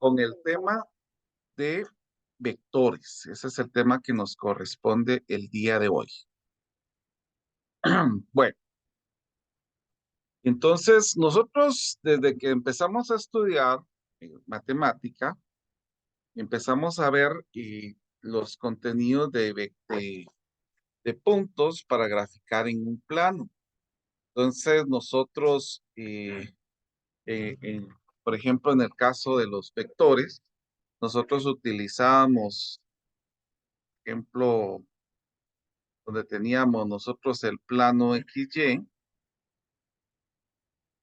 con el tema de vectores. Ese es el tema que nos corresponde el día de hoy. Bueno, entonces nosotros desde que empezamos a estudiar matemática, empezamos a ver los contenidos de puntos para graficar en un plano. Entonces nosotros, por ejemplo, en el caso de los vectores, nosotros utilizábamos, por ejemplo, donde teníamos nosotros el plano XY.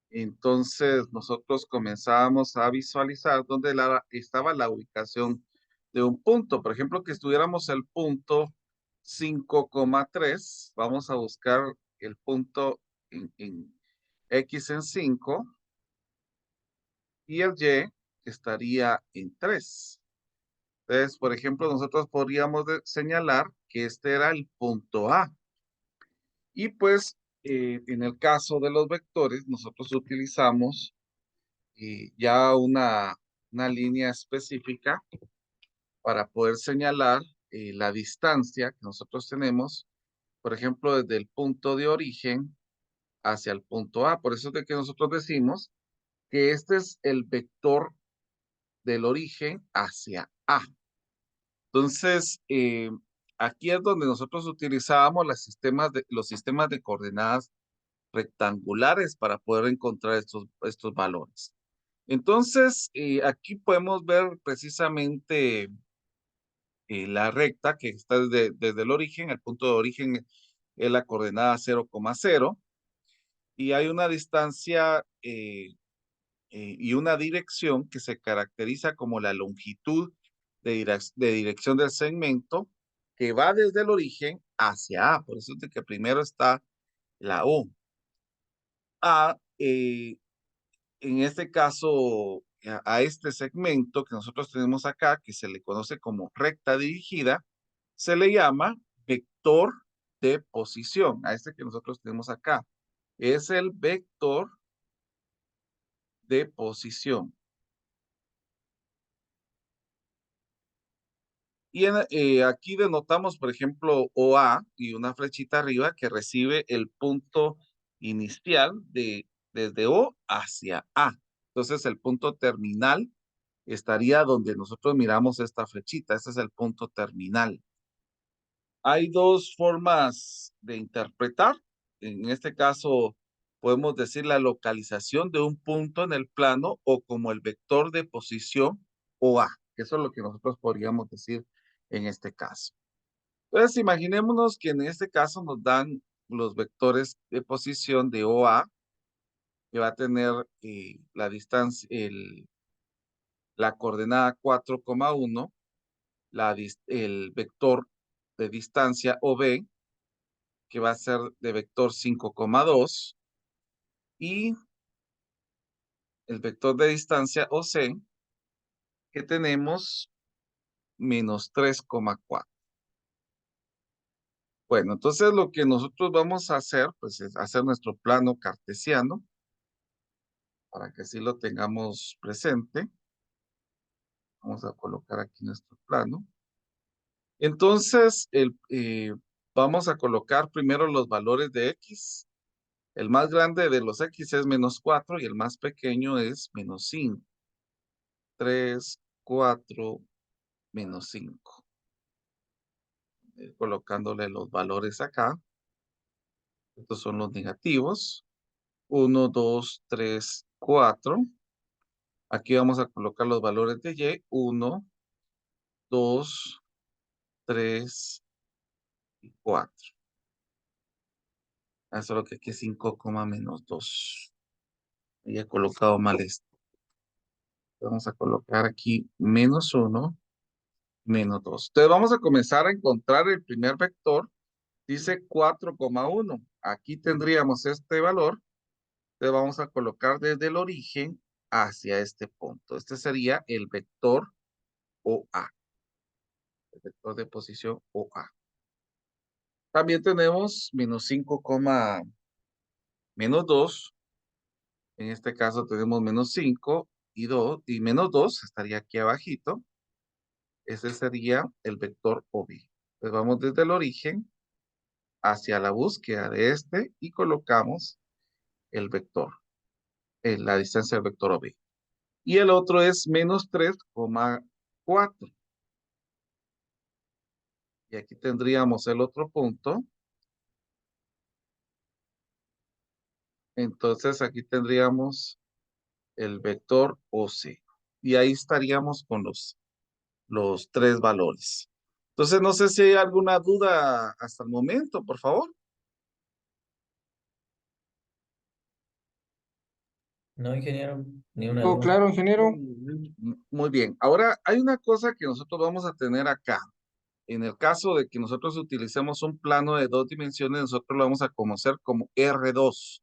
Entonces nosotros comenzábamos a visualizar dónde estaba la ubicación de un punto. Por ejemplo, que estuviéramos el punto 5,3. Vamos a buscar el punto en X en 5 y el Y estaría en 3. Entonces, por ejemplo, nosotros podríamos señalar que este era el punto A. Y pues, en el caso de los vectores, nosotros utilizamos ya una línea específica para poder señalar la distancia que nosotros tenemos, por ejemplo, desde el punto de origen hacia el punto A. Por eso es de que nosotros decimos que este es el vector del origen hacia A. Entonces, aquí es donde nosotros utilizábamos los sistemas de coordenadas rectangulares para poder encontrar estos valores. Entonces, aquí podemos ver precisamente la recta que está desde el origen. El punto de origen es la coordenada 0,0 y hay una distancia y una dirección que se caracteriza como la longitud de dirección del segmento que va desde el origen hacia A. Por eso es de que primero está la U. A, en este caso, a este segmento que nosotros tenemos acá, que se le conoce como recta dirigida, se le llama vector de posición. A este que nosotros tenemos acá. Es el vector de posición. Y aquí denotamos, por ejemplo, OA y una flechita arriba que recibe el punto inicial desde O hacia A. Entonces, el punto terminal estaría donde nosotros miramos esta flechita. Este es el punto terminal. Hay dos formas de interpretar. En este caso, podemos decir la localización de un punto en el plano o como el vector de posición OA. Eso es lo que nosotros podríamos decir en este caso. Entonces, imaginémonos que en este caso nos dan los vectores de posición de OA, que va a tener la distancia, la coordenada 4,1, el vector de distancia OB, que va a ser de vector 5,2, y el vector de distancia OC, que tenemos menos 3,4. Bueno, entonces lo que nosotros vamos a hacer, pues es hacer nuestro plano cartesiano, para que así lo tengamos presente. Vamos a colocar aquí nuestro plano. Entonces, vamos a colocar primero los valores de X. El más grande de los X es menos 4 y el más pequeño es menos 5. 3, 4, menos 5. Colocándole los valores acá. Estos son los negativos. 1, 2, 3, 4. Aquí vamos a colocar los valores de Y. 1, 2, 3 y 4. Solo que aquí es 5, menos 2. Y he colocado mal esto. Vamos a colocar aquí menos 1, menos 2. Entonces vamos a comenzar a encontrar el primer vector. Dice 4,1. Aquí tendríamos este valor. Entonces vamos a colocar desde el origen hacia este punto. Este sería el vector OA. El vector de posición OA. También tenemos menos 5, menos 2. En este caso tenemos menos 5 y 2 y menos 2 estaría aquí abajito. Ese sería el vector OB. Entonces vamos desde el origen hacia la búsqueda de este y colocamos el vector, la distancia del vector OB. Y el otro es menos 3,4. Y aquí tendríamos el otro punto. Entonces aquí tendríamos el vector OC. Y ahí estaríamos con los tres valores. Entonces no sé si hay alguna duda hasta el momento, por favor. No, ingeniero, ni una Todo duda. claro, ingeniero. Muy bien. Ahora hay una cosa que nosotros vamos a tener acá. En el caso de que nosotros utilicemos un plano de 2 dimensiones, nosotros lo vamos a conocer como R2.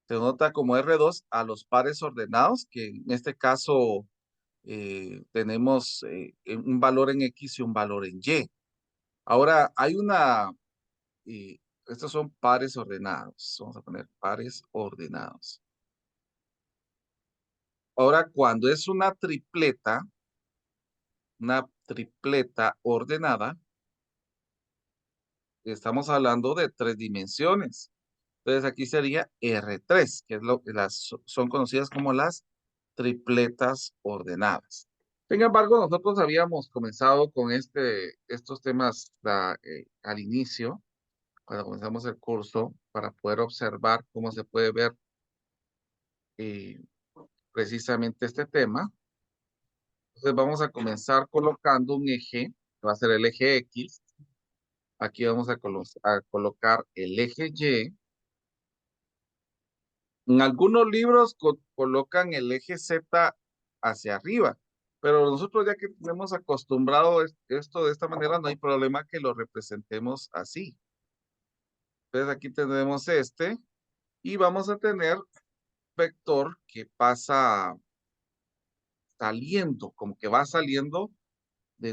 Se nota como R2 a los pares ordenados, que en este caso tenemos un valor en X y un valor en Y. Ahora, hay estos son pares ordenados. Vamos a poner pares ordenados. Ahora, cuando es una tripleta ordenada, estamos hablando de 3 dimensiones. Entonces aquí sería R3, que es lo que son conocidas como las tripletas ordenadas. Sin embargo, nosotros habíamos comenzado con estos temas al inicio, cuando comenzamos el curso, para poder observar cómo se puede ver eh, precisamente este tema. Entonces vamos a comenzar colocando un eje, que va a ser el eje X. Aquí vamos a colocar el eje Y. En algunos libros colocan el eje Z hacia arriba, pero nosotros ya que tenemos acostumbrado esto de esta manera, no hay problema que lo representemos así. Entonces aquí tenemos este y vamos a tener vector que pasa saliendo, como que va saliendo de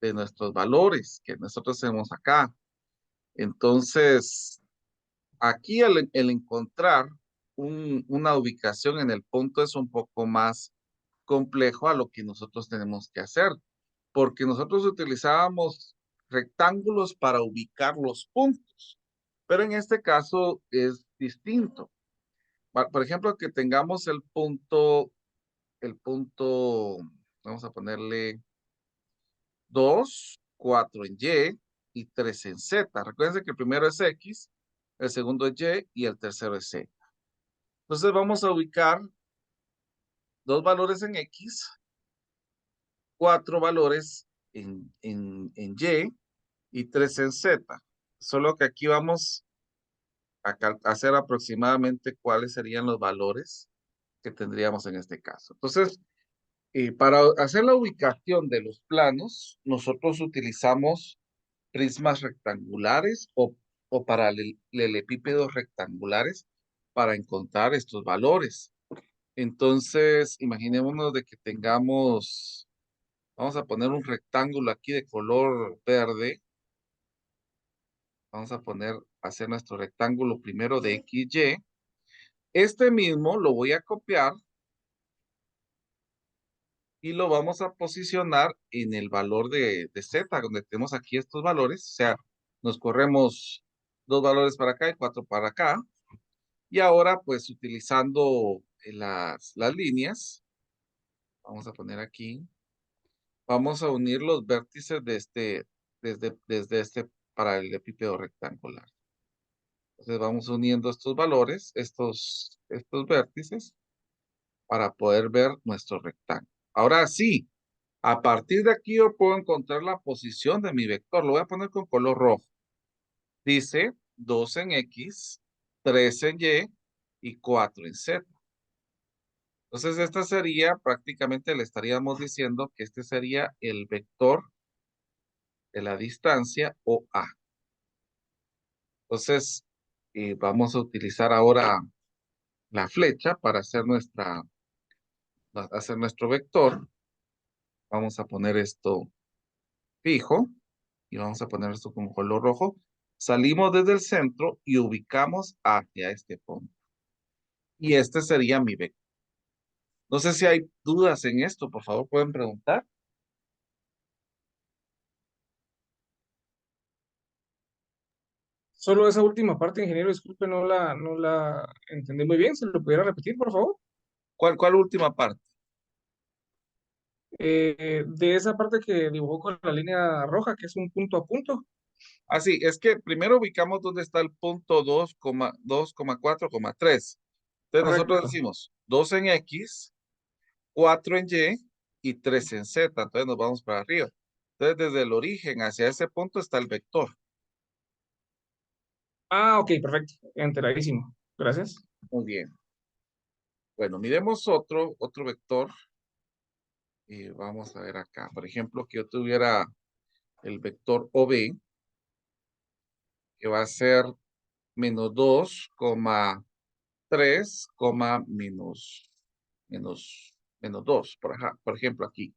de nuestros valores que nosotros tenemos acá. Entonces, aquí el encontrar una ubicación en el punto es un poco más complejo a lo que nosotros tenemos que hacer, porque nosotros utilizábamos rectángulos para ubicar los puntos, pero en este caso es distinto. Por ejemplo, que tengamos el punto, vamos a ponerle 2, 4 en Y y 3 en Z. Recuerden que el primero es X, el segundo es Y y el tercero es Z. Entonces vamos a ubicar dos valores en X, cuatro valores en y tres en Z. Solo que aquí vamos a hacer aproximadamente cuáles serían los valores que tendríamos en este caso. Entonces, para hacer la ubicación de los planos, nosotros utilizamos prismas rectangulares o paralelepípedos rectangulares para encontrar estos valores. Entonces, imaginémonos de que tengamos, vamos a poner un rectángulo aquí de color verde. Vamos a hacer nuestro rectángulo primero de XY. Este mismo lo voy a copiar y lo vamos a posicionar en el valor de Z, donde tenemos aquí estos valores. O sea, nos corremos dos valores para acá y cuatro para acá. Y ahora, pues, utilizando las líneas, vamos a poner aquí, vamos a unir los vértices desde este paralelepípedo rectangular. Entonces vamos uniendo estos valores, estos vértices, para poder ver nuestro rectángulo. Ahora sí, a partir de aquí yo puedo encontrar la posición de mi vector. Lo voy a poner con color rojo. Dice 2 en X, 3 en y 4 en Z. Entonces esta sería, prácticamente le estaríamos diciendo que este sería el vector de la distancia OA. Entonces vamos a utilizar ahora la flecha para hacer nuestro vector. Vamos a poner esto fijo y vamos a poner esto con color rojo. Salimos desde el centro y ubicamos hacia este punto. y este sería mi vector. No sé si hay dudas en esto, por favor, pueden preguntar. Solo esa última parte, ingeniero, disculpe, no la entendí muy bien. ¿Se lo pudiera repetir, por favor? ¿Cuál última parte? De esa parte que dibujó con la línea roja, que es un punto a punto. Ah, sí, es que primero ubicamos dónde está el punto 2,4,3. Entonces nosotros Correcto. decimos 2 en X, 4 en Y y 3 en Z. Entonces nos vamos para arriba. Entonces desde el origen hacia ese punto está el vector. Ah, ok, perfecto. Enteradísimo. Gracias. Muy bien. Bueno, miremos otro vector. Y vamos a ver acá. Por ejemplo, que yo tuviera el vector OB, que va a ser menos 2,3, menos 2, por ejemplo, aquí.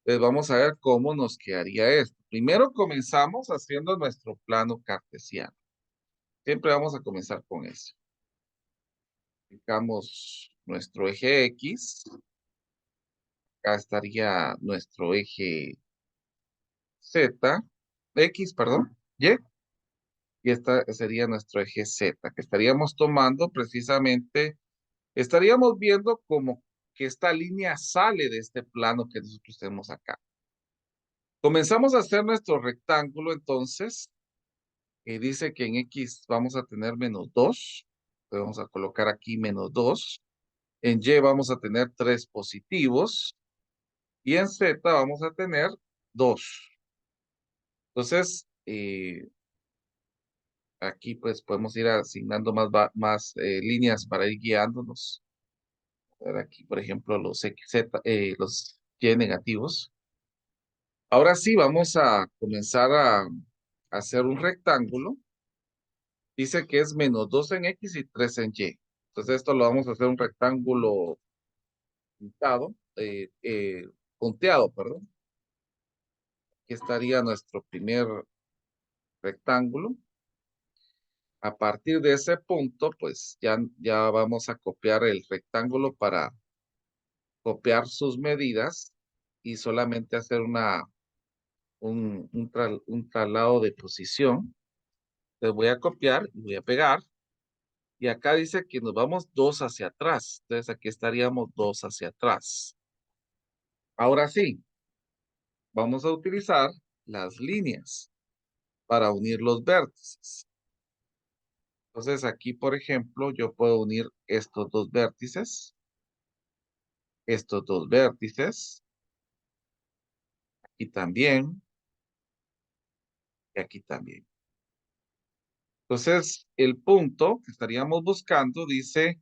Entonces vamos a ver cómo nos quedaría esto. Primero comenzamos haciendo nuestro plano cartesiano. Siempre vamos a comenzar con eso. Aplicamos nuestro eje X. Acá estaría nuestro eje Z, X, perdón, Y. Y esta sería nuestro eje Z, que estaríamos tomando precisamente, estaríamos viendo como que esta línea sale de este plano que nosotros tenemos acá. Comenzamos a hacer nuestro rectángulo, entonces, dice que en X vamos a tener menos 2. Vamos a colocar aquí menos 2. En Y vamos a tener 3 positivos. Y en Z vamos a tener 2. Entonces, aquí pues podemos ir asignando más líneas para ir guiándonos. A ver aquí, por ejemplo, los XZ, los Y negativos. Ahora sí, vamos a comenzar a hacer un rectángulo. Dice que es menos 2 en X y 3 en Y. Entonces esto lo vamos a hacer un rectángulo pintado, punteado, perdón. Aquí estaría nuestro primer rectángulo. A partir de ese punto, pues ya vamos a copiar el rectángulo para copiar sus medidas y solamente hacer un traslado de posición. Les voy a copiar y voy a pegar. Y acá dice que nos vamos 2 hacia atrás. Entonces aquí estaríamos 2 hacia atrás. Ahora sí, vamos a utilizar las líneas para unir los vértices. Entonces aquí, por ejemplo, yo puedo unir estos dos vértices, y también, y aquí también. Entonces, el punto que estaríamos buscando dice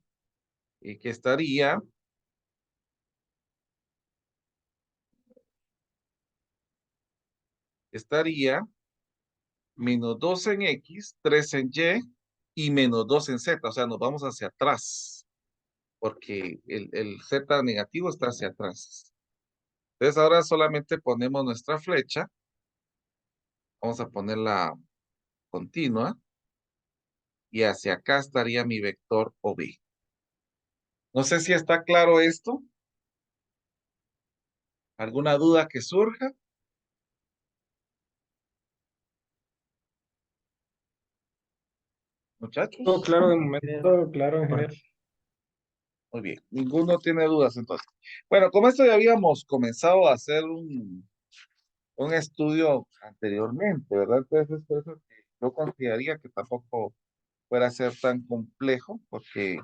que estaría menos 2 en X, 3 en Y y menos 2 en Z. O sea, nos vamos hacia atrás, porque el Z negativo está hacia atrás. Entonces, ahora solamente ponemos nuestra flecha. Vamos a ponerla continua. Y hacia acá estaría mi vector OB. No sé si está claro esto. ¿Alguna duda que surja, Todo muchachos? claro de momento. Todo claro, ingeniero. Muy bien, ninguno tiene dudas entonces. Bueno, como esto ya habíamos comenzado a hacer un estudio anteriormente, ¿verdad? Entonces, es por eso que yo consideraría que tampoco fuera a ser tan complejo, porque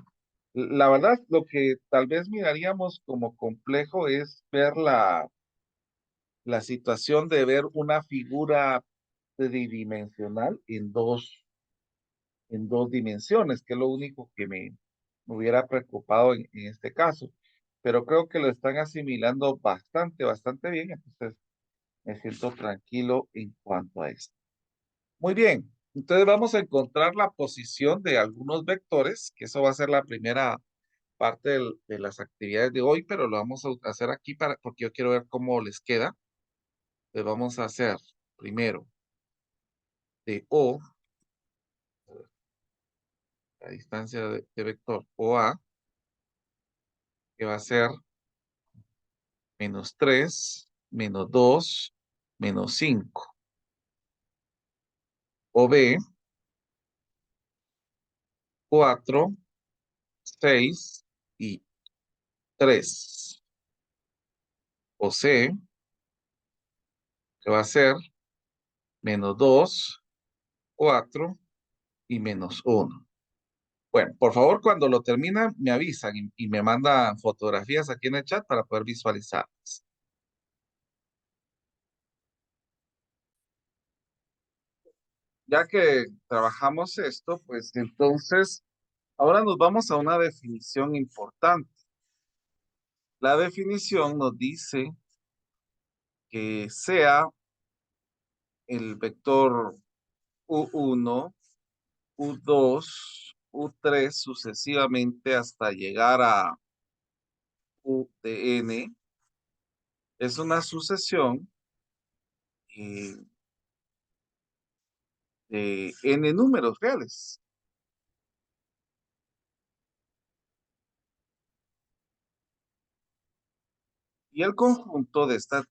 la verdad, lo que tal vez miraríamos como complejo es ver la situación de ver una figura tridimensional en dos dimensiones, que es lo único que me hubiera preocupado en este caso. Pero creo que lo están asimilando bastante bien, entonces me siento tranquilo en cuanto a esto. Muy bien, entonces vamos a encontrar la posición de algunos vectores, que eso va a ser la primera parte de las actividades de hoy, pero lo vamos a hacer aquí porque yo quiero ver cómo les queda. Entonces vamos a hacer primero de O, la distancia de vector OA, que va a ser -3, -2, -5. O B, 4, 6 y 3. O C, que va a ser -2, 4 y -1. Bueno, por favor, cuando lo terminan, me avisan y me mandan fotografías aquí en el chat para poder visualizarlas. Ya que trabajamos esto, pues entonces, ahora nos vamos a una definición importante. La definición nos dice que sea el vector U1, U2, U3 sucesivamente hasta llegar a U de n, es una sucesión eh, de n números reales. Y el conjunto de estas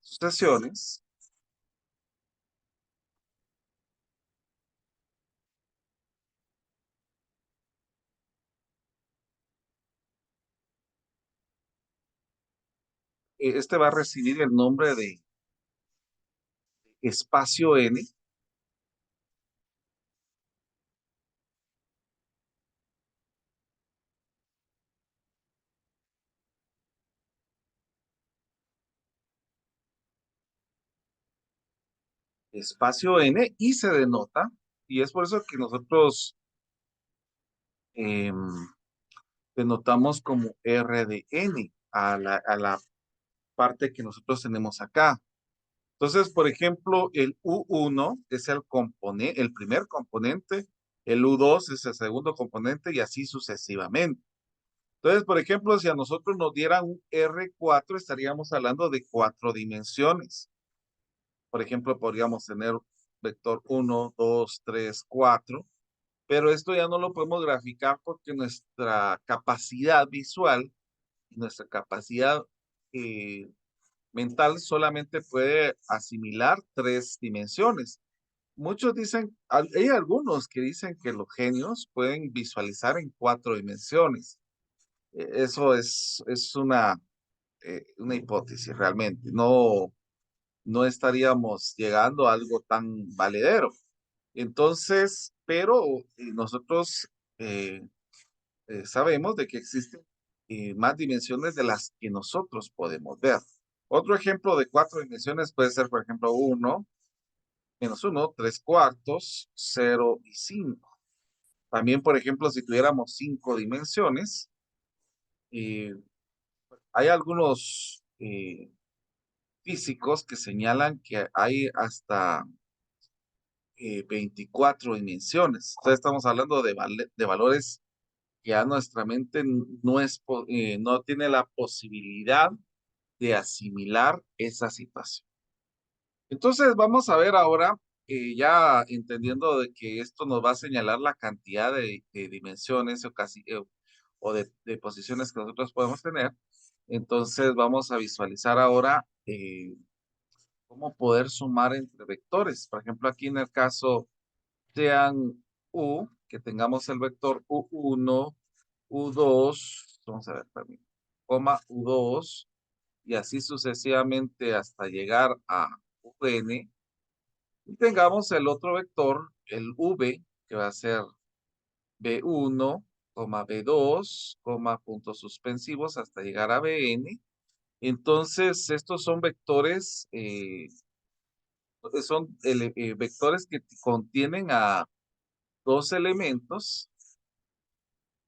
sucesiones este va a recibir el nombre de espacio n. Espacio n y se denota, y es por eso que nosotros em, denotamos como R de n a la parte que nosotros tenemos acá. Entonces, por ejemplo, el U1 es el primer componente, el U2 es el segundo componente y así sucesivamente. Entonces, por ejemplo, si a nosotros nos dieran un R4, estaríamos hablando de 4 dimensiones. Por ejemplo, podríamos tener vector 1, 2, 3, 4, pero esto ya no lo podemos graficar porque nuestra capacidad visual, nuestra capacidad eh, mental solamente puede asimilar 3 dimensiones. Muchos dicen, hay algunos que dicen que los genios pueden visualizar en 4 dimensiones. Eso es una hipótesis realmente. No estaríamos llegando a algo tan valedero. Entonces, pero nosotros eh, sabemos de que existen más dimensiones de las que nosotros podemos ver. Otro ejemplo de 4 dimensiones puede ser, por ejemplo, 1, -1, 3 cuartos, 0 y 5. También, por ejemplo, si tuviéramos 5 dimensiones, eh, hay algunos físicos que señalan que hay hasta 24 dimensiones. Entonces estamos hablando de valores que ya nuestra mente no tiene la posibilidad de asimilar esa situación. Entonces vamos a ver ahora, ya entendiendo de que esto nos va a señalar la cantidad de dimensiones o de posiciones que nosotros podemos tener. Entonces vamos a visualizar ahora cómo poder sumar entre vectores. Por ejemplo, aquí en el caso sean U, que tengamos el vector U1, U2, vamos a ver, permítame, coma U2, y así sucesivamente hasta llegar a UN, y tengamos el otro vector, el V, que va a ser B1, B2, puntos suspensivos hasta llegar a Bn. Entonces, estos son vectores, vectores que contienen a dos elementos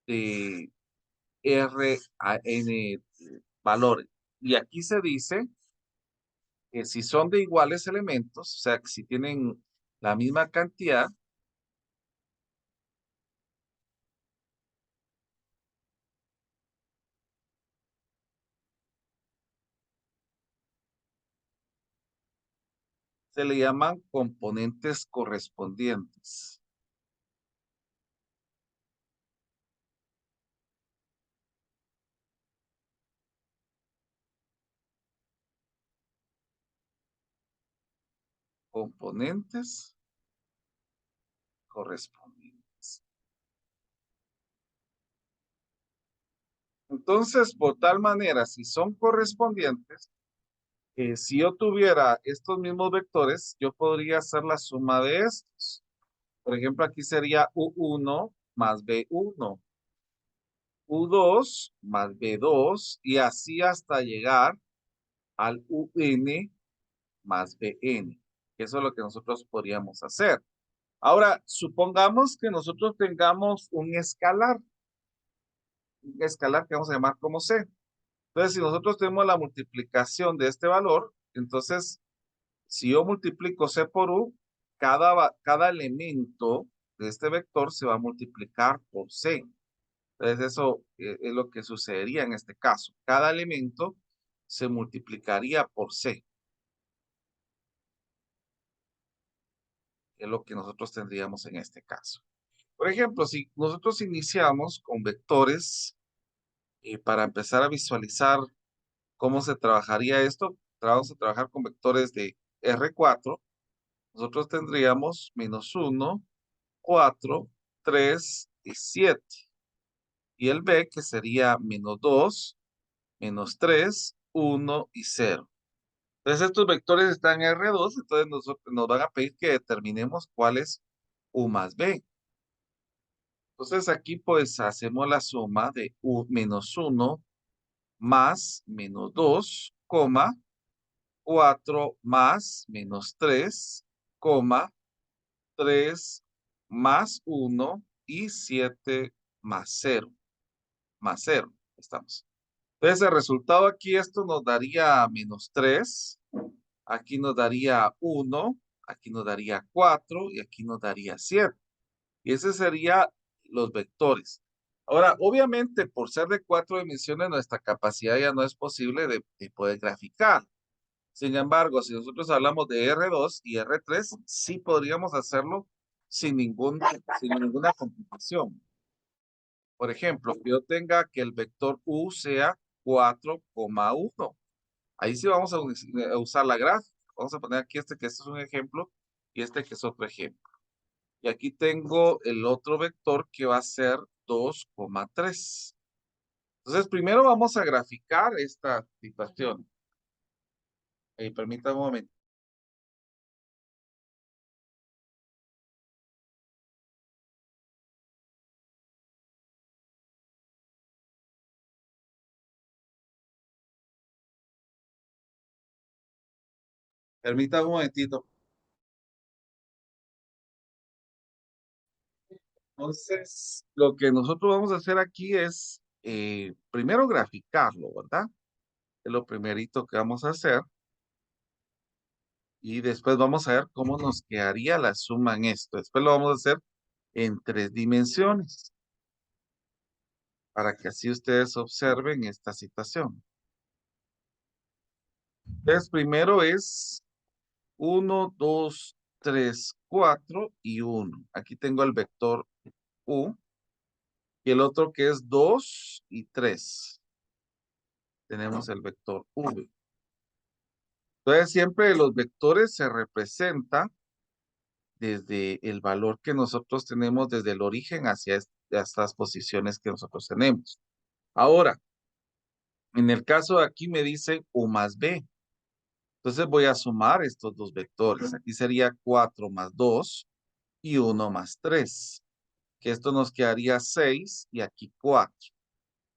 de R a N valores. Y aquí se dice que si son de iguales elementos, o sea, que si tienen la misma cantidad, se le llaman componentes correspondientes. componentes correspondientes. Entonces, por tal manera, si son correspondientes, si yo tuviera estos mismos vectores, yo podría hacer la suma de estos. Por ejemplo, aquí sería U1 más B1, U2 más B2, y así hasta llegar al UN más BN. Eso es lo que nosotros podríamos hacer. Ahora, supongamos que nosotros tengamos un escalar que vamos a llamar como C. Entonces, si nosotros tenemos la multiplicación de este valor, entonces, si yo multiplico C por U, cada elemento de este vector se va a multiplicar por C. Entonces, eso es lo que sucedería en este caso. Cada elemento se multiplicaría por C. Es lo que nosotros tendríamos en este caso. Por ejemplo, si nosotros iniciamos con vectores, para empezar a visualizar cómo se trabajaría esto, vamos a trabajar con vectores de R4. Nosotros tendríamos -1, 4, 3 y 7. Y el B, que sería -2, -3, 1 y 0. Entonces estos vectores están en R2, entonces nos van a pedir que determinemos cuál es U más B. Entonces aquí pues hacemos la suma de -1 más -2, 4 más -3, 3 más 1 y 7 más 0. Más 0, estamos. Entonces el resultado aquí, esto nos daría -3, aquí nos daría 1, aquí nos daría 4 y aquí nos daría 7. Y ese sería los vectores. Ahora, obviamente, por ser de 4 dimensiones, nuestra capacidad ya no es posible de poder graficar. Sin embargo, si nosotros hablamos de R2 y R3, sí podríamos hacerlo sin ninguna complicación. Por ejemplo, que yo tenga que el vector U sea 4,1. Ahí sí vamos a usar la gráfica. Vamos a poner aquí que este es un ejemplo y este que es otro ejemplo. Y aquí tengo el otro vector que va a ser 2,3. Entonces, primero vamos a graficar esta situación. Permítame un momento. Permítame un momentito. Entonces, lo que nosotros vamos a hacer aquí es primero graficarlo, ¿verdad? Es lo primerito que vamos a hacer. Y después vamos a ver cómo nos quedaría la suma en esto. Después lo vamos a hacer en 3 dimensiones, para que así ustedes observen esta situación. Entonces, primero es 1, 2, 3, 4 y 1. Aquí tengo el vector U. Y el otro que es 2 y 3. Tenemos el vector V. Entonces, siempre los vectores se representan desde el valor que nosotros tenemos desde el origen hacia estas posiciones que nosotros tenemos. Ahora, en el caso de aquí me dice U más B. Entonces voy a sumar estos dos vectores. Aquí sería 4 más 2 y 1 más 3. Que esto nos quedaría 6 y aquí 4.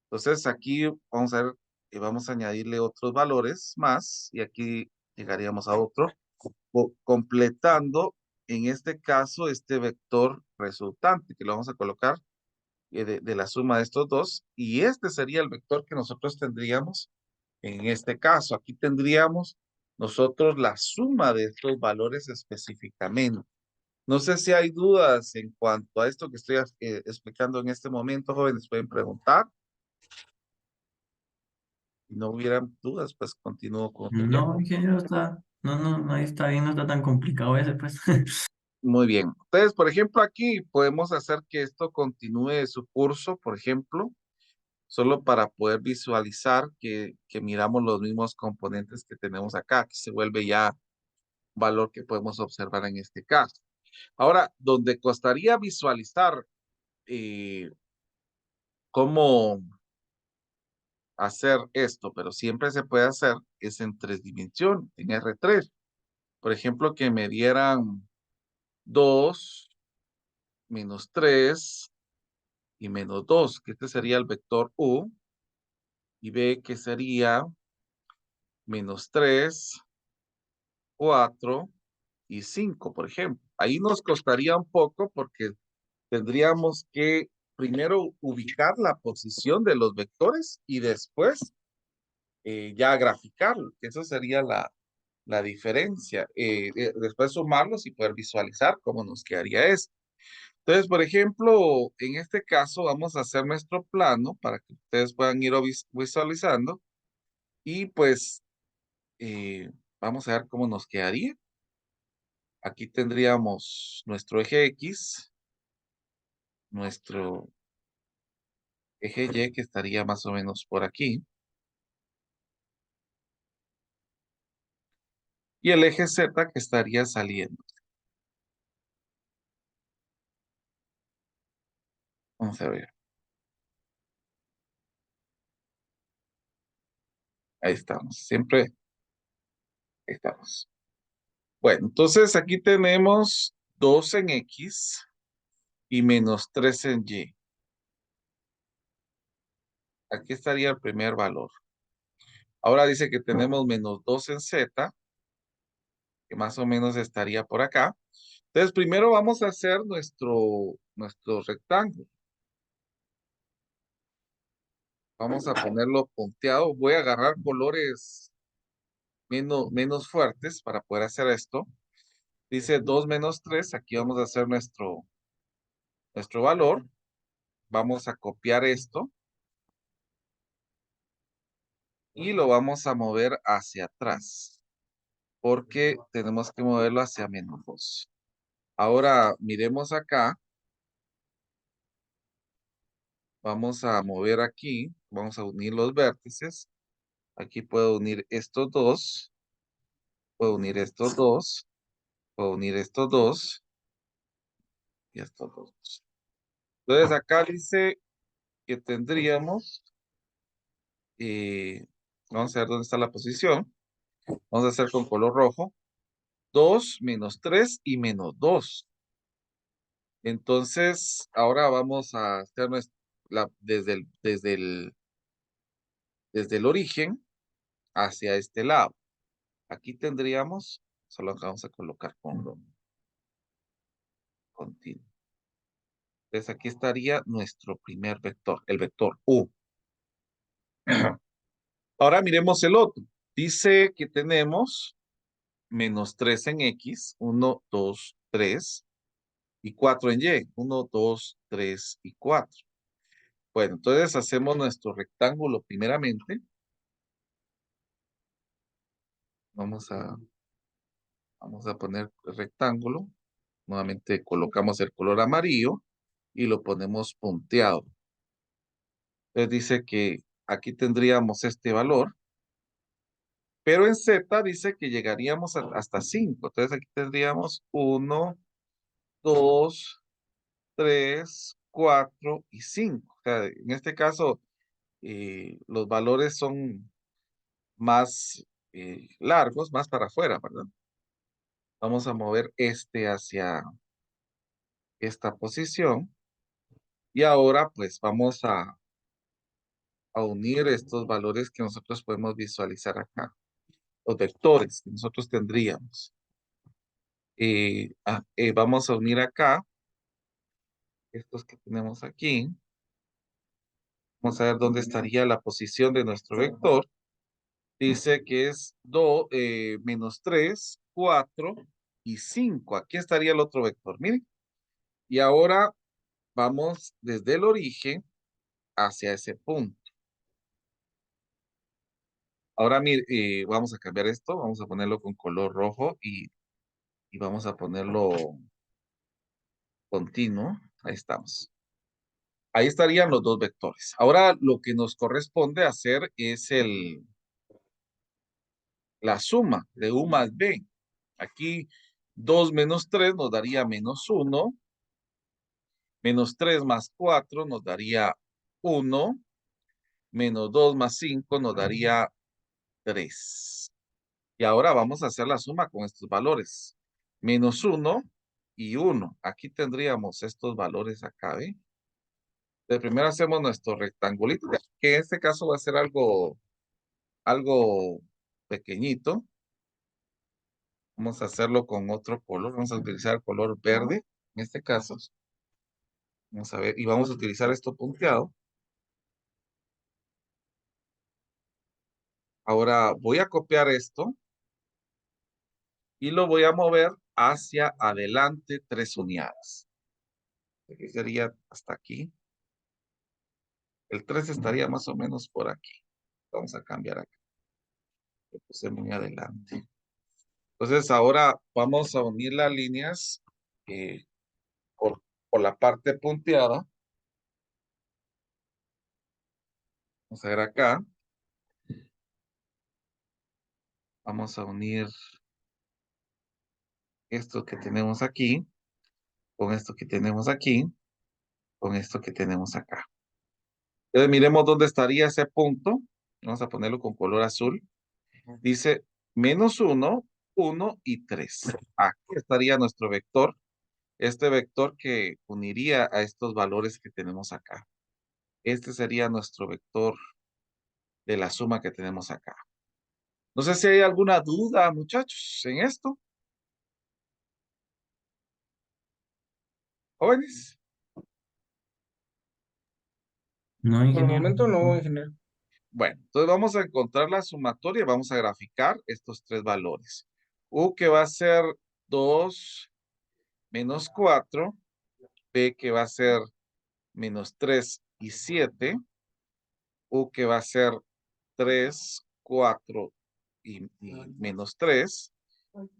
Entonces aquí vamos a ver, vamos a añadirle otros valores más y aquí llegaríamos a otro, completando en este caso este vector resultante que lo vamos a colocar de la suma de estos dos, y este sería el vector que nosotros tendríamos en este caso. Aquí tendríamos nosotros la suma de estos valores específicamente. No sé si hay dudas en cuanto a esto que estoy explicando en este momento, jóvenes, pueden preguntar. Si no hubieran dudas, pues continúo con otro ejemplo. No, ingeniero, no, ahí está bien, no está tan complicado ese, pues. Muy bien. Entonces, por ejemplo, aquí podemos hacer que esto continúe su curso, por ejemplo, solo para poder visualizar que miramos los mismos componentes que tenemos acá, que se vuelve ya valor que podemos observar en este caso. Ahora, donde costaría visualizar cómo hacer esto, pero siempre se puede hacer, es en 3 dimensiones, en R3. Por ejemplo, que me dieran 2 menos 3 y menos 2, que este sería el vector U, y B, que sería menos 3, 4 y 5, por ejemplo. Ahí nos costaría un poco porque tendríamos que primero ubicar la posición de los vectores y después ya graficarlo, que eso sería la diferencia. Después sumarlos y poder visualizar cómo nos quedaría esto. Entonces, por ejemplo, en este caso vamos a hacer nuestro plano para que ustedes puedan ir visualizando y pues vamos a ver cómo nos quedaría. Aquí tendríamos nuestro eje X, nuestro eje Y que estaría más o menos por aquí y el eje Z que estaría saliendo. Vamos a ver. Ahí estamos. Siempre ahí estamos. Bueno, entonces aquí tenemos 2 en X y menos 3 en Y. Aquí estaría el primer valor. Ahora dice que tenemos menos 2 en Z, que más o menos estaría por acá. Entonces, primero vamos a hacer nuestro rectángulo. Vamos a ponerlo punteado. Voy a agarrar colores menos fuertes para poder hacer esto. Dice 2 menos 3. Aquí vamos a hacer nuestro valor. Vamos a copiar esto y lo vamos a mover hacia atrás, porque tenemos que moverlo hacia menos 2. Ahora miremos acá. Vamos a mover aquí. Vamos a unir los vértices. Aquí puedo unir estos dos. Puedo unir estos dos. Puedo unir estos dos. Y estos dos. Entonces acá dice que tendríamos. Vamos a ver dónde está la posición. Vamos a hacer con color rojo. 2 menos 3 y menos 2. Entonces, ahora vamos a hacer desde el origen hacia este lado. Aquí tendríamos, solo acá vamos a colocar con lo continuo. Entonces aquí estaría nuestro primer vector, el vector U. Ahora miremos el otro. Dice que tenemos menos 3 en X, 1, 2, 3, y 4 en Y, 1, 2, 3 y 4. Bueno, entonces hacemos nuestro rectángulo primeramente. Vamos a poner el rectángulo. Nuevamente colocamos el color amarillo y lo ponemos punteado. Entonces dice que aquí tendríamos este valor, pero en Z dice que llegaríamos hasta 5. Entonces aquí tendríamos 1, 2, 3, 4 y 5. O sea, en este caso, los valores son más largos, más para afuera, ¿verdad? Vamos a mover este hacia esta posición. Y ahora pues vamos a unir estos valores que nosotros podemos visualizar acá. Los vectores que nosotros tendríamos. Vamos a unir acá estos que tenemos aquí. Vamos a ver dónde estaría la posición de nuestro vector. Dice que es menos 3, 4 y 5. Aquí estaría el otro vector. Miren. Y ahora vamos desde el origen hacia ese punto. Ahora vamos a cambiar esto. Vamos a ponerlo con color rojo y vamos a ponerlo continuo. Ahí estamos. Ahí estarían los dos vectores. Ahora lo que nos corresponde hacer es la suma de U más B. Aquí 2 menos 3 nos daría menos 1. Menos 3 más 4 nos daría 1. Menos 2 más 5 nos daría 3. Y ahora vamos a hacer la suma con estos valores. Menos 1 y 1. Aquí tendríamos estos valores acá, ¿ve? De primero hacemos nuestro rectangulito, que en este caso va a ser algo pequeñito. Vamos a hacerlo con otro color. Vamos a utilizar el color verde. En este caso, vamos a ver, y vamos a utilizar esto punteado. Ahora voy a copiar esto y lo voy a mover hacia adelante 3 unidades. Aquí sería hasta aquí. El 3 estaría más o menos por aquí. Vamos a cambiar acá. Lo puse muy adelante. Entonces ahora vamos a unir las líneas eh, por, por la parte punteada. Vamos a ver acá. Vamos a unir esto que tenemos aquí con esto que tenemos aquí con esto que tenemos acá. Entonces miremos dónde estaría ese punto. Vamos a ponerlo con color azul. Dice menos 1, 1 y 3. Aquí estaría nuestro vector. Este vector que uniría a estos valores que tenemos acá. Este sería nuestro vector de la suma que tenemos acá. No sé si hay alguna duda, muchachos, en esto. Jóvenes. No, Por el ingeniero. momento no, ingeniero. Bueno, entonces vamos a encontrar la sumatoria y vamos a graficar estos tres valores. U que va a ser 2 menos 4. B que va a ser menos 3 y 7. U que va a ser 3, 4 y menos 3.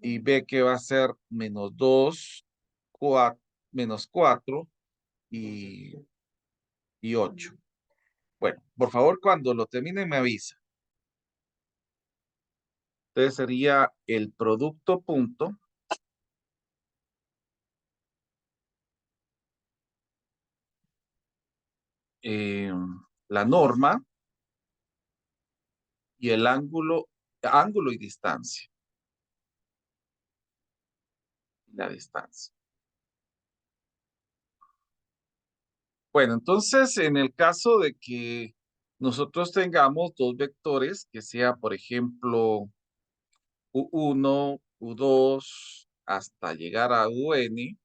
Y B que va a ser menos 2, 4, menos 4 y, y 8. Bueno, por favor, cuando lo termine me avisa. Entonces sería el producto punto eh, la norma y el ángulo y distancia. La distancia. Bueno, entonces en el caso de que nosotros tengamos dos vectores, que sea, por ejemplo, U1, U2, hasta llegar a UN,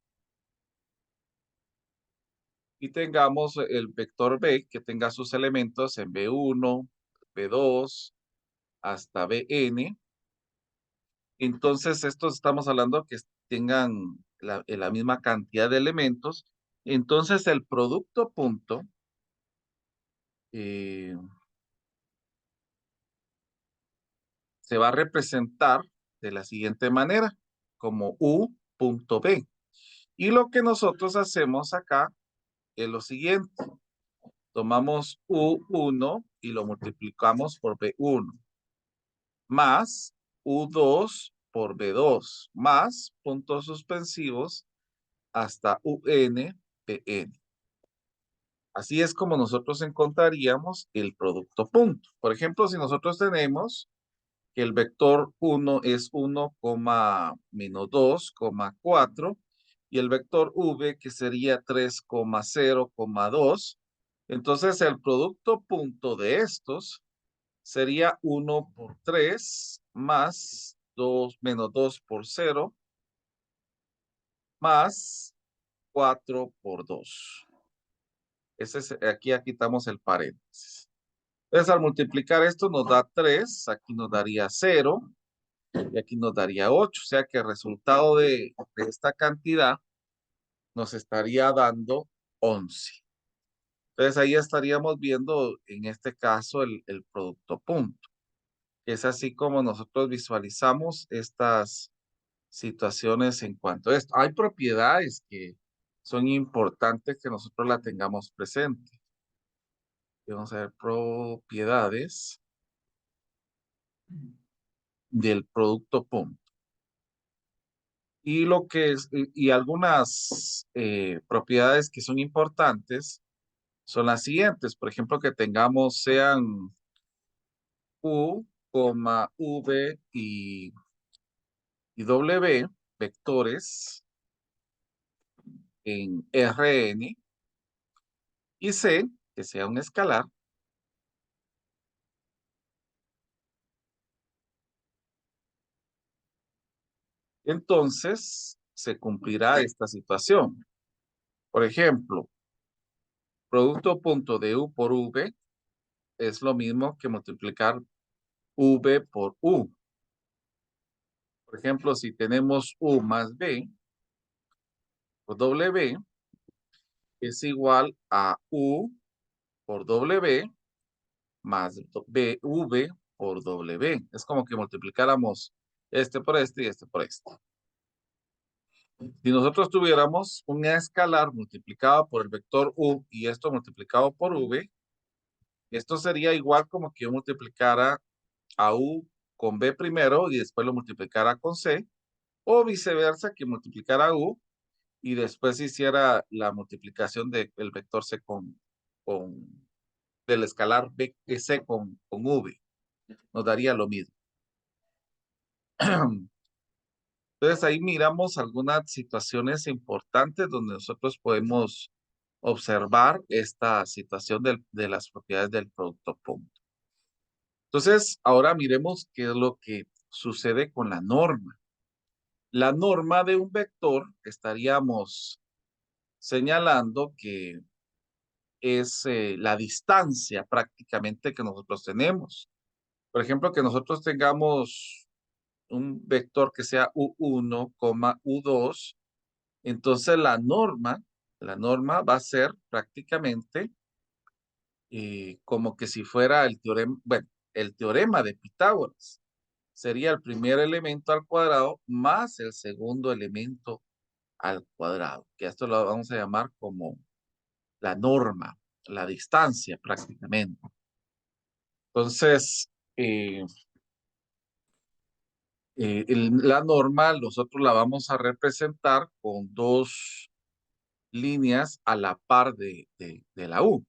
y tengamos el vector B, que tenga sus elementos en B1, B2, hasta Bn. Entonces, estos estamos hablando que tengan la misma cantidad de elementos. Entonces, el producto punto eh, se va a representar de la siguiente manera, como U punto B. Y lo que nosotros hacemos acá es lo siguiente. Tomamos U1 y lo multiplicamos por B1, más U2 por B2, más puntos suspensivos hasta UN, PN. Así es como nosotros encontraríamos el producto punto. Por ejemplo, si nosotros tenemos que el vector 1 es 1, menos 2, 4, y el vector v que sería 3, 0, 2, entonces el producto punto de estos sería 1 por 3 más 2 menos 2 por 0 más 4 por 2. Aquí ya quitamos el paréntesis. Entonces, al multiplicar esto nos da 3, aquí nos daría 0, y aquí nos daría 8. O sea que el resultado de esta cantidad nos estaría dando 11. Entonces, ahí estaríamos viendo, en este caso, el producto punto. Es así como nosotros visualizamos estas situaciones en cuanto a esto. Hay propiedades que son importantes que nosotros la tengamos presente. Vamos a ver propiedades del producto punto. Y algunas propiedades que son importantes son las siguientes. Por ejemplo, que tengamos, sean U, V y W, vectores en Rn, y C, que sea un escalar. Entonces, se cumplirá esta situación. Por ejemplo, producto punto de U por V es lo mismo que multiplicar V por U. Por ejemplo, si tenemos U más B, por W es igual a U por W más BV por W. Es como que multiplicáramos este por este y este por este. Si nosotros tuviéramos un escalar multiplicado por el vector U y esto multiplicado por V, esto sería igual como que yo multiplicara a U con B primero y después lo multiplicara con C, o viceversa, que multiplicara U y después hiciera la multiplicación del vector C con del escalar B, C con V. Nos daría lo mismo. Entonces ahí miramos algunas situaciones importantes donde nosotros podemos observar esta situación de las propiedades del producto punto. Entonces, ahora miremos qué es lo que sucede con la norma. La norma de un vector estaríamos señalando que es la distancia prácticamente que nosotros tenemos. Por ejemplo, que nosotros tengamos un vector que sea U1, U2, entonces la norma va a ser prácticamente como que si fuera el teorema, bueno, el teorema de Pitágoras. Sería el primer elemento al cuadrado más el segundo elemento al cuadrado, que esto lo vamos a llamar como la norma, la distancia prácticamente. Entonces, la norma nosotros la vamos a representar con dos líneas a la par de la U.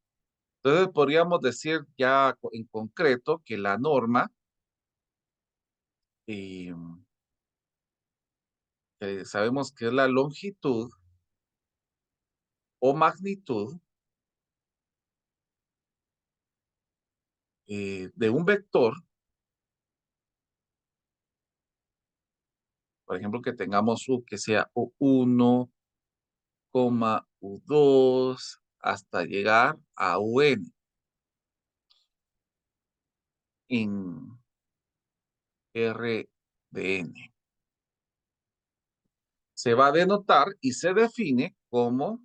Entonces podríamos decir ya en concreto que la norma eh, sabemos que es la longitud o magnitud de un vector, por ejemplo, que tengamos U que sea U1, U2, hasta llegar a UN en R de N. Se va a denotar y se define como,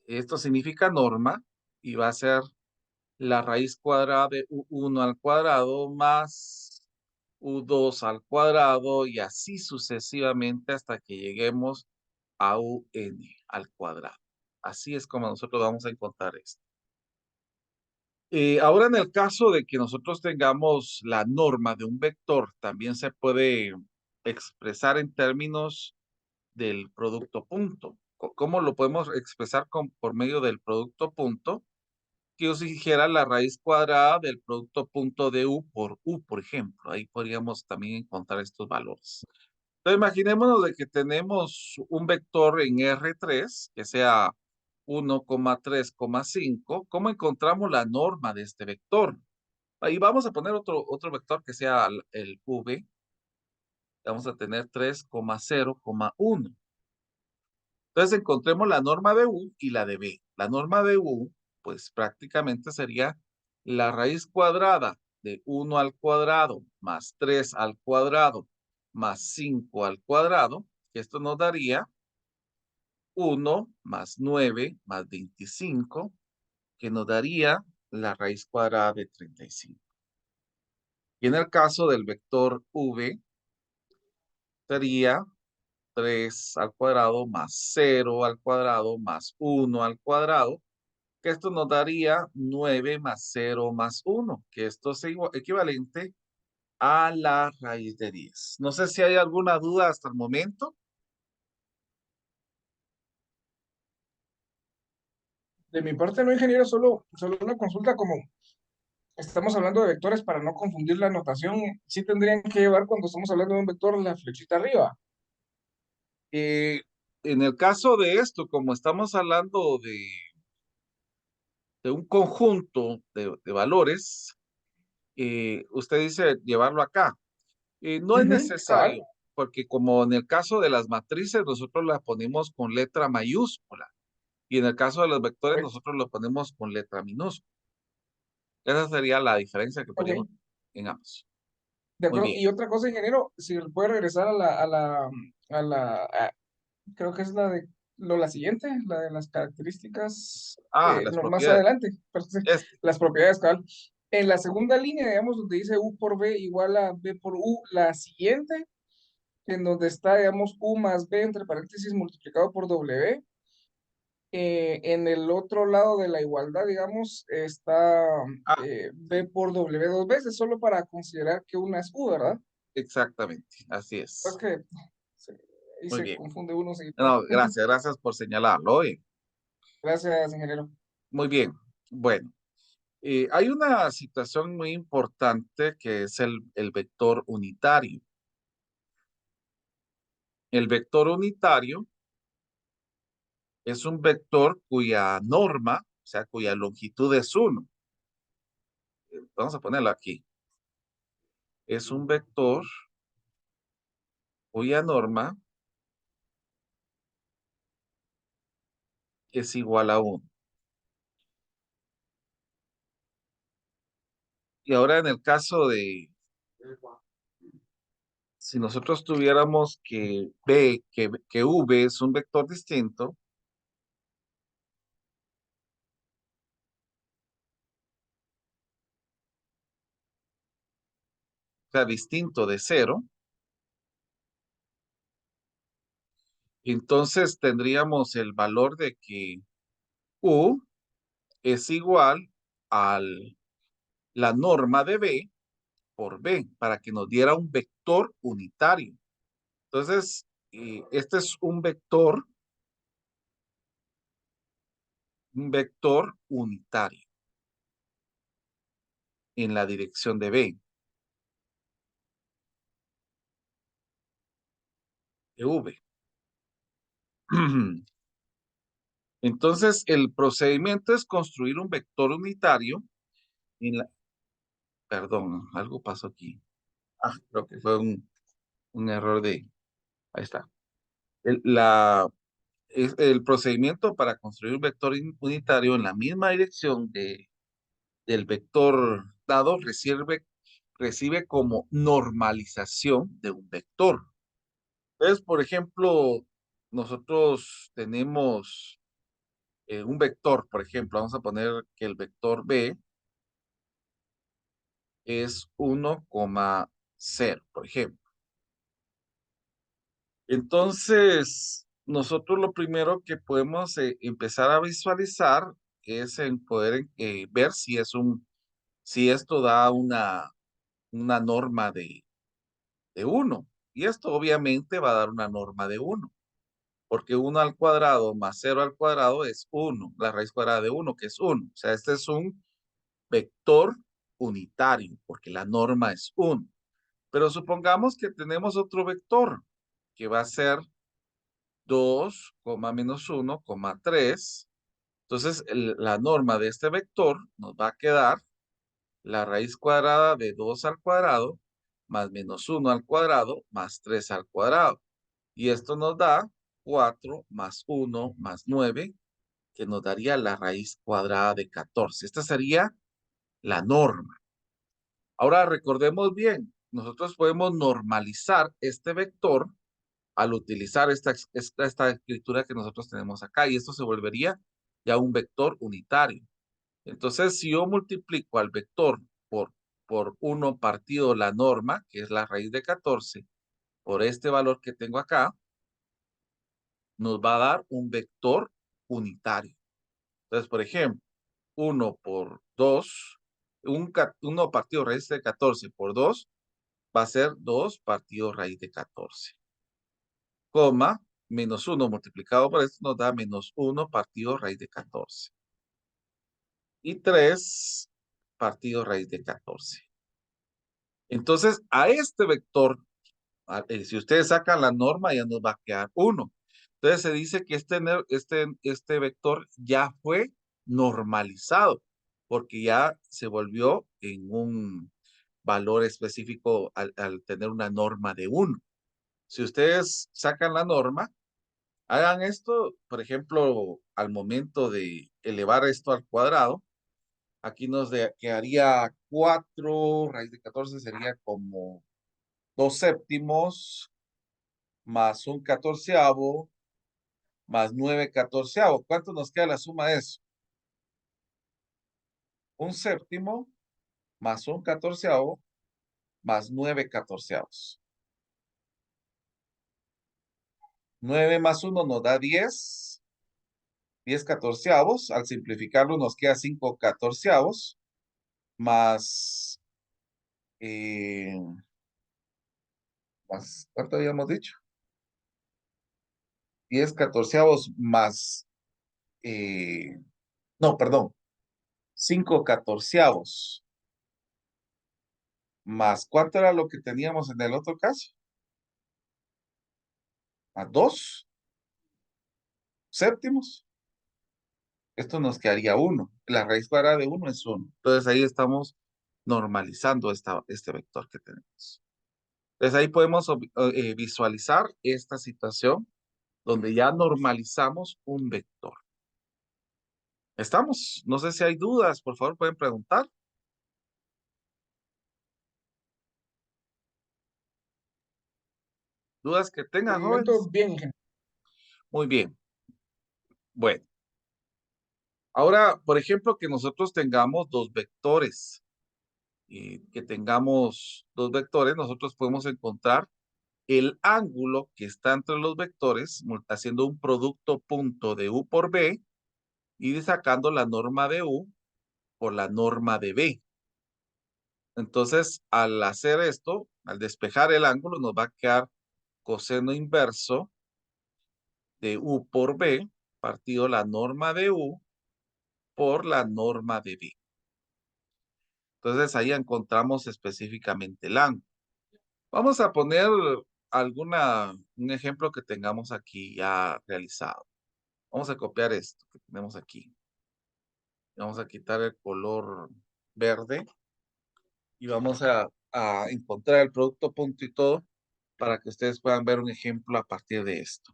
esto significa norma, y va a ser la raíz cuadrada de U1 al cuadrado más U2 al cuadrado y así sucesivamente hasta que lleguemos a UN al cuadrado. Así es como nosotros vamos a encontrar esto. Ahora en el caso de que nosotros tengamos la norma de un vector, también se puede expresar en términos del producto punto. ¿Cómo lo podemos expresar por medio del producto punto? Que os dijera la raíz cuadrada del producto punto de U, por ejemplo. Ahí podríamos también encontrar estos valores. Entonces, imaginémonos de que tenemos un vector en R3, que sea 1,3,5. ¿Cómo encontramos la norma de este vector? Ahí vamos a poner otro vector que sea el V. Vamos a tener 3,0,1. Entonces encontremos la norma de U y la de B. La norma de U, pues prácticamente sería la raíz cuadrada de 1 al cuadrado más 3 al cuadrado más 5 al cuadrado. Esto nos daría 1 más 9 más 25, que nos daría la raíz cuadrada de 35. Y en el caso del vector V, sería 3 al cuadrado más 0 al cuadrado más 1 al cuadrado, que esto nos daría 9 más 0 más 1, que esto es equivalente a la raíz de 10. No sé si hay alguna duda hasta el momento. De mi parte, no, ingeniero, solo una consulta, como estamos hablando de vectores para no confundir la notación, sí tendrían que llevar cuando estamos hablando de un vector la flechita arriba. Eh, en el caso de esto, como estamos hablando de un conjunto de valores, usted dice llevarlo acá. No es Ujú, cabal. necesario, porque como en el caso de las matrices, nosotros las ponemos con letra mayúscula, y en el caso de los vectores, Correcto. nosotros los ponemos con letra minúscula. Esa sería la diferencia que Ok, ponemos en ambos. de Muy acuerdo. bien. Y otra cosa, ingeniero, si puede regresar creo que es la siguiente, la de las características, Las no, más propiedades. adelante, pero sí, Este, las propiedades, cabal. En la segunda línea, digamos, donde dice U por B igual a B por U, la siguiente, en donde está, digamos, U más B entre paréntesis multiplicado por W. En el otro lado de la igualdad, digamos, está ah, B por W dos veces, solo para considerar que una es U, ¿verdad? exactamente. Así Es es. que se, ahí Muy se bien. confunde uno seguido. No, gracias, gracias por señalarlo. Oye, Gracias, ingeniero. muy bien. Bueno, hay una situación muy importante que es el vector unitario. El vector unitario es un vector cuya norma, o sea, cuya longitud es 1. Vamos a ponerlo aquí. Es un vector cuya norma es igual a 1. Y ahora en el caso de, si nosotros tuviéramos que V es un vector distinto, o sea, distinto de 0, entonces tendríamos el valor de que U es igual a la norma de B por B, para que nos diera un vector unitario. Entonces, este es un vector unitario en la dirección de B, de V. Entonces, el procedimiento es construir un vector unitario en la, perdón, algo pasó aquí. Creo que fue un error de, ahí está. El procedimiento para construir un vector unitario en la misma dirección del vector dado recibe como normalización de un vector. Entonces, por ejemplo, nosotros tenemos un vector, por ejemplo, vamos a poner que el vector B es 1,0, por ejemplo. Entonces, nosotros lo primero que podemos empezar a visualizar es en poder ver si esto da una norma de 1. Y esto obviamente va a dar una norma de 1, porque 1 al cuadrado más 0 al cuadrado es 1, la raíz cuadrada de 1, que es 1. O sea, este es un vector unitario, porque la norma es 1. Pero supongamos que tenemos otro vector, que va a ser 2, menos 1, 3. Entonces, la norma de este vector nos va a quedar la raíz cuadrada de 2 al cuadrado más menos 1 al cuadrado más 3 al cuadrado. Y esto nos da 4 más 1 más 9, que nos daría la raíz cuadrada de 14. Esta sería la norma. Ahora recordemos bien, nosotros podemos normalizar este vector al utilizar esta escritura que nosotros tenemos acá, y esto se volvería ya un vector unitario. Entonces, si yo multiplico al vector por 1 partido la norma, que es la raíz de 14, por este valor que tengo acá, nos va a dar un vector unitario. Entonces, por ejemplo, 1 por 2, 1 partido raíz de 14 por 2 va a ser 2 partido raíz de 14. Coma, menos 1 multiplicado por esto nos da menos 1 partido raíz de 14. Y 3 partido raíz de 14. Entonces, a este vector, si ustedes sacan la norma, ya nos va a quedar 1. Entonces, se dice que este vector ya fue normalizado, porque ya se volvió en un valor específico al tener una norma de 1. Si ustedes sacan la norma, hagan esto, por ejemplo, al momento de elevar esto al cuadrado, aquí quedaría 4 raíz de 14 sería como 2 séptimos, más un catorceavo, más 9 catorceavos. ¿Cuánto nos queda la suma de eso? Un séptimo, más un catorceavo, más 9 catorceavos. 9 más 1 nos da 10. 10 catorceavos. Al simplificarlo nos queda 5 catorceavos, más, eh, ¿cuánto habíamos dicho? 10 catorceavos más, no, perdón, 5 catorceavos, más, ¿cuánto era lo que teníamos en el otro caso? A 2 séptimos. Esto nos quedaría 1. La raíz cuadrada de 1 es 1. Entonces ahí estamos normalizando este vector que tenemos. Entonces ahí podemos visualizar esta situación donde ya normalizamos un vector. ¿Estamos? No sé si hay dudas, por favor pueden preguntar. ¿Dudas que Por tengan, el momento, jóvenes? bien, ingeniero. Muy bien. Bueno, ahora, por ejemplo, que nosotros tengamos dos vectores. Y que tengamos dos vectores, nosotros podemos encontrar el ángulo que está entre los vectores, haciendo un producto punto de U por B y sacando la norma de U por la norma de B. Entonces, al hacer esto, al despejar el ángulo, nos va a quedar coseno inverso de U por B partido la norma de U por la norma de B. Entonces, ahí encontramos específicamente el ángulo. Vamos a poner un ejemplo que tengamos aquí ya realizado. Vamos a copiar esto que tenemos aquí. Vamos a quitar el color verde y vamos a encontrar el producto punto y todo para que ustedes puedan ver un ejemplo a partir de esto.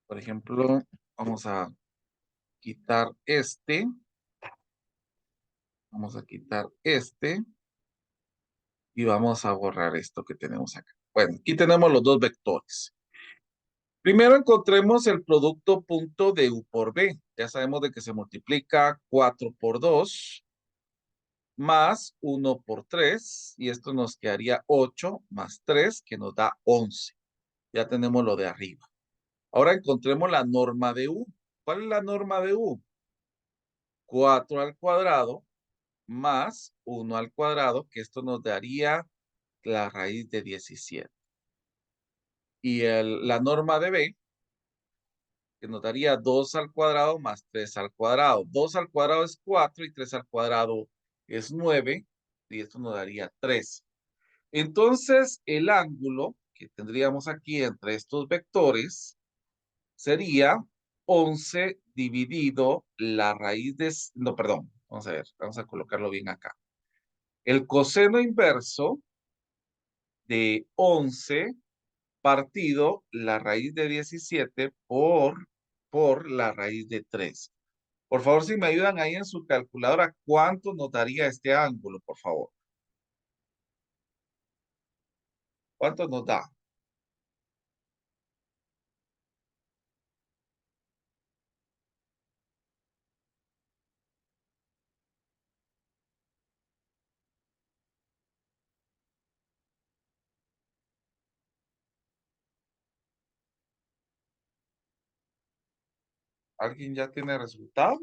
Por ejemplo, vamos a quitar este. Vamos a quitar este y vamos a borrar esto que tenemos acá. Bueno, aquí tenemos los dos vectores. Primero encontremos el producto punto de U por B. Ya sabemos de que se multiplica 4 por 2 más 1 por 3 y esto nos quedaría 8 más 3 que nos da 11. Ya tenemos lo de arriba. Ahora encontremos la norma de U. ¿Cuál es la norma de U? 4 al cuadrado más 1 al cuadrado, que esto nos daría la raíz de 17. Y la norma de B, que nos daría 2 al cuadrado más 3 al cuadrado. 2 al cuadrado es 4 y 3 al cuadrado es 9 y esto nos daría 3. Entonces, el ángulo que tendríamos aquí entre estos vectores sería 11 dividido la raíz de... No, perdón, vamos a ver, vamos a colocarlo bien acá. El coseno inverso de 11 partido la raíz de 17 por la raíz de 3. Por favor, si me ayudan ahí en su calculadora, ¿cuánto nos daría este ángulo, por favor? ¿Cuánto nos da? ¿Alguien ya tiene resultado?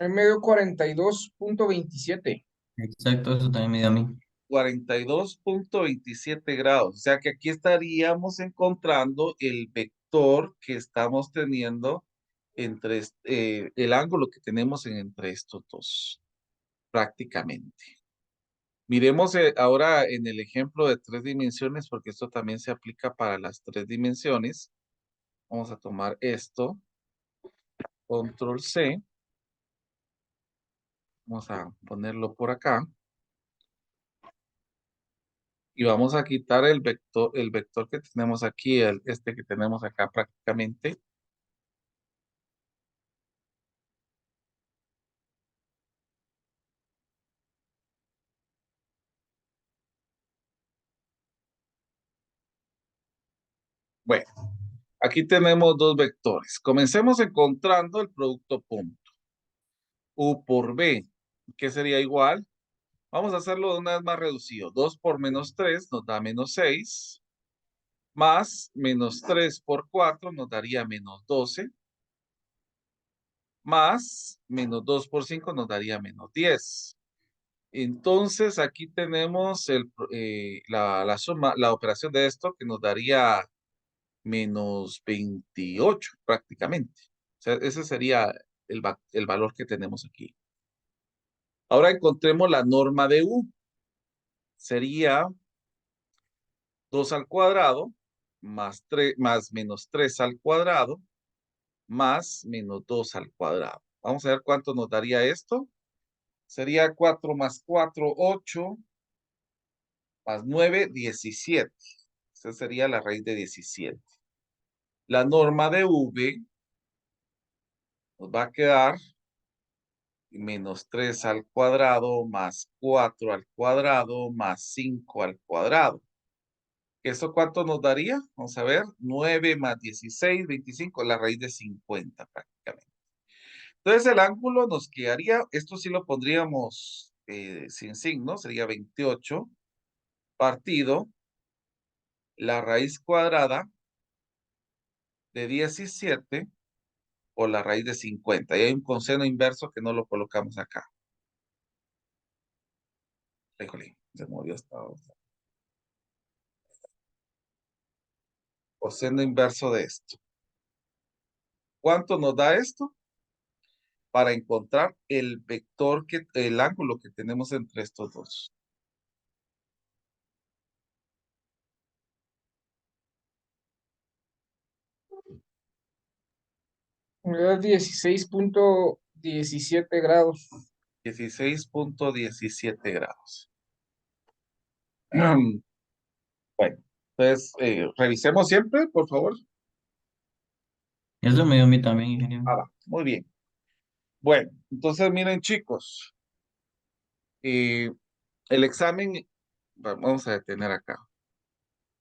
Él me dio 42.27. Exacto, eso también me dio a mí. 42.27 grados. O sea que aquí estaríamos encontrando el vector que estamos teniendo entre el ángulo que tenemos entre estos dos, prácticamente. Miremos ahora en el ejemplo de 3 dimensiones, porque esto también se aplica para las 3 dimensiones. Vamos a tomar esto, control C. Vamos a ponerlo por acá. Y vamos a quitar el vector que tenemos aquí, este que tenemos acá prácticamente. Bueno, aquí tenemos dos vectores. Comencemos encontrando el producto punto. U por B, que sería igual. Vamos a hacerlo de una vez más reducido. 2 por menos 3 nos da menos 6. Más menos 3 por 4 nos daría menos 12. Más menos 2 por 5 nos daría menos 10. Entonces aquí tenemos la suma, la operación de esto que nos daría menos 28 prácticamente. O sea, ese sería el valor que tenemos aquí. Ahora encontremos la norma de U. Sería 2 al cuadrado más, 3, más menos 3 al cuadrado más menos 2 al cuadrado. Vamos a ver cuánto nos daría esto. Sería 4 más 4, 8, más 9, 17. Esa sería la raíz de 17. La norma de V nos va a quedar menos 3 al cuadrado más 4 al cuadrado más 5 al cuadrado. ¿Eso cuánto nos daría? Vamos a ver, 9 más 16, 25, la raíz de 50 prácticamente. Entonces el ángulo nos quedaría, esto sí lo pondríamos sin signo, sería 28 partido la raíz cuadrada de 17 por la raíz de 50. Y hay un coseno inverso que no lo colocamos acá. Híjole, se movió esta otra. Coseno inverso de esto. ¿Cuánto nos da esto? Para encontrar el vector, el ángulo que tenemos entre estos dos. Me da 16.17 grados. 16.17 grados. Bueno, entonces revisemos siempre, por favor. Eso me dio a mí también, ingeniero. Ah, va, muy bien. Bueno, entonces miren chicos, el examen, vamos a detener acá.